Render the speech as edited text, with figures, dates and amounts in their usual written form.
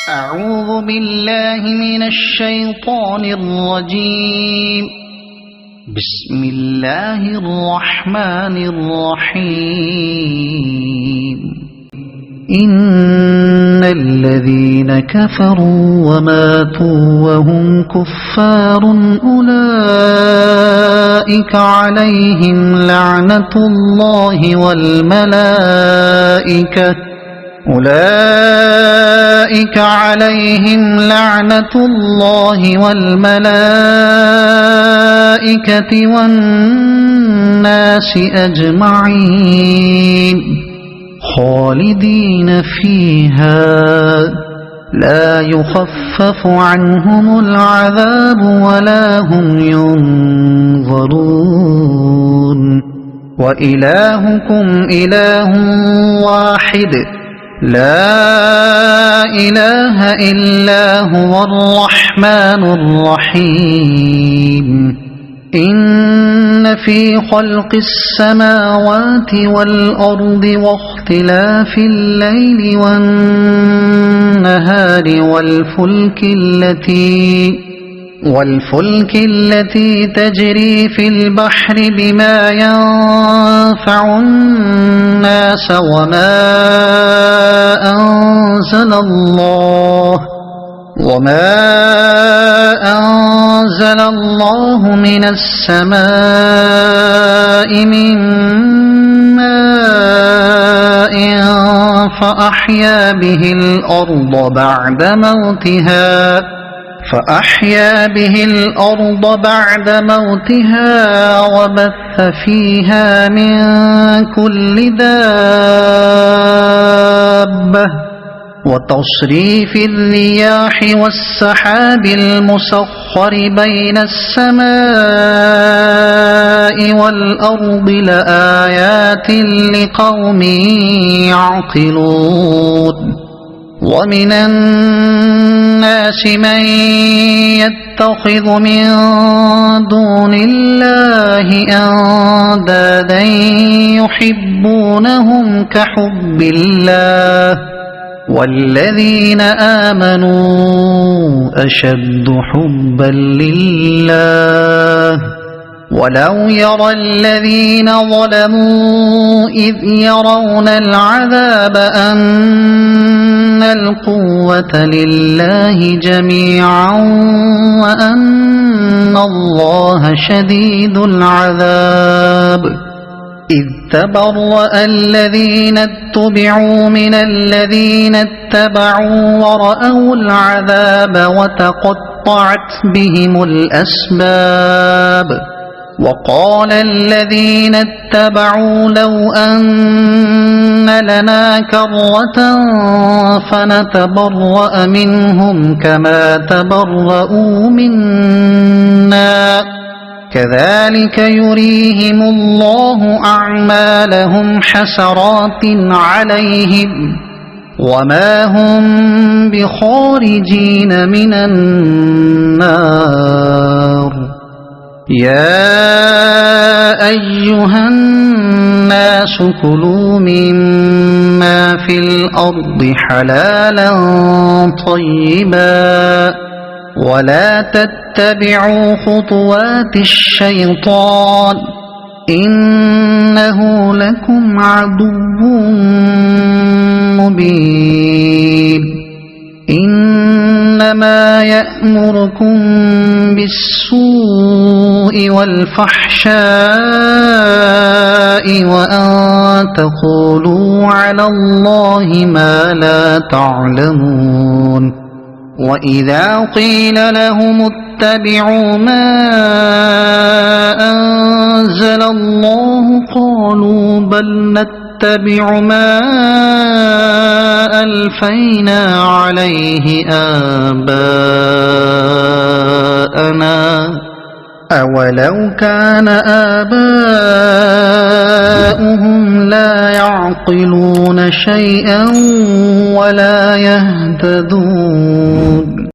أعوذ بالله من الشيطان الرجيم. بسم الله الرحمن الرحيم. إن الذين كفروا وماتوا وهم كفار أولئك عليهم لعنة الله والملائكة والناس أجمعين خالدين فيها لا يخفف عنهم العذاب ولا هم ينظرون. وإلهكم إله واحد لا إله إلا هو الرحمن الرحيم. إن في خلق السماوات والأرض واختلاف الليل والنهار والفلك التي تجري في البحر بما ينفع الناس وما أنزل الله من السماء من ماء فأحيا به الأرض بعد موتها وبث فيها من كل دابة وتصريف الرياح والسحاب المسخر بين السماء والأرض لآيات لقوم يعقلون. ومن الناس من يتخذ من دون الله أندادا يحبونهم كحب الله والذين آمنوا أشد حبا لله. ولو يرى الذين ظلموا إذ يرون العذاب أن القوة لله جميعا وأن الله شديد العذاب. إذ تبرأ الذين اتبعوا من الذين اتبعوا ورأوا العذاب وتقطعت بهم الأسباب. وقال الذين اتبعوا لو أن لنا كرة فنتبرأ منهم كما تبرؤوا منا كذلك يريهم الله أعمالهم حسرات عليهم وما هم بخارجين من النار. يا أيها الناس كلوا مما في الأرض حلالا طيبا ولا تتبعوا خطوات الشيطان إنه لكم عدو مبين. إنما يأمركم بالسوء والفحشاء وأن تقولوا على الله ما لا تعلمون. وإذا قيل لهم اتبعوا ما أنزل الله قالوا بل نتبع ما ألفينا عليه آباءنا أولو كان آباؤهم لا يعقلون شيئا ولا يهتدون.